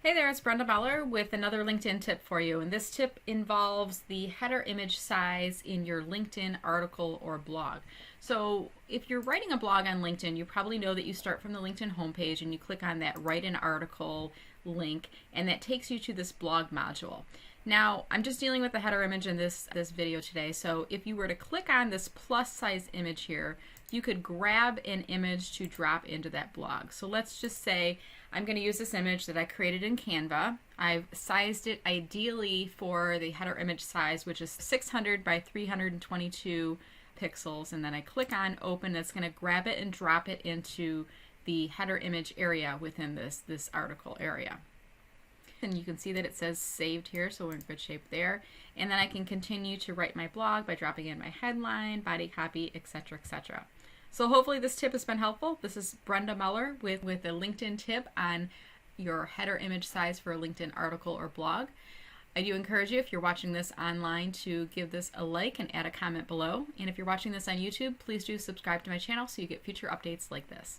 Hey there, it's Brenda Meller with another LinkedIn tip for you. And this tip involves the header image size in your LinkedIn article or blog. So if you're writing a blog on LinkedIn, you probably know that you start from the LinkedIn homepage and you click on that write an article link, and that takes you to this blog module. Now, I'm just dealing with the header image in this video today. So if you were to click on this plus size image here, you could grab an image to drop into that blog. So let's just say I'm going to use this image that I created in Canva. I've sized it ideally for the header image size, which is 600 by 322 pixels. And then I click on open. It's going to grab it and drop it into the header image area within this article area. And you can see that it says saved here, so we're in good shape there. And then I can continue to write my blog by dropping in my headline, body copy, etc., etc. So hopefully this tip has been helpful. This is Brenda Meller with a LinkedIn tip on your header image size for a LinkedIn article or blog. I do encourage you, if you're watching this online, to give this a like and add a comment below. And if you're watching this on YouTube, please do subscribe to my channel so you get future updates like this.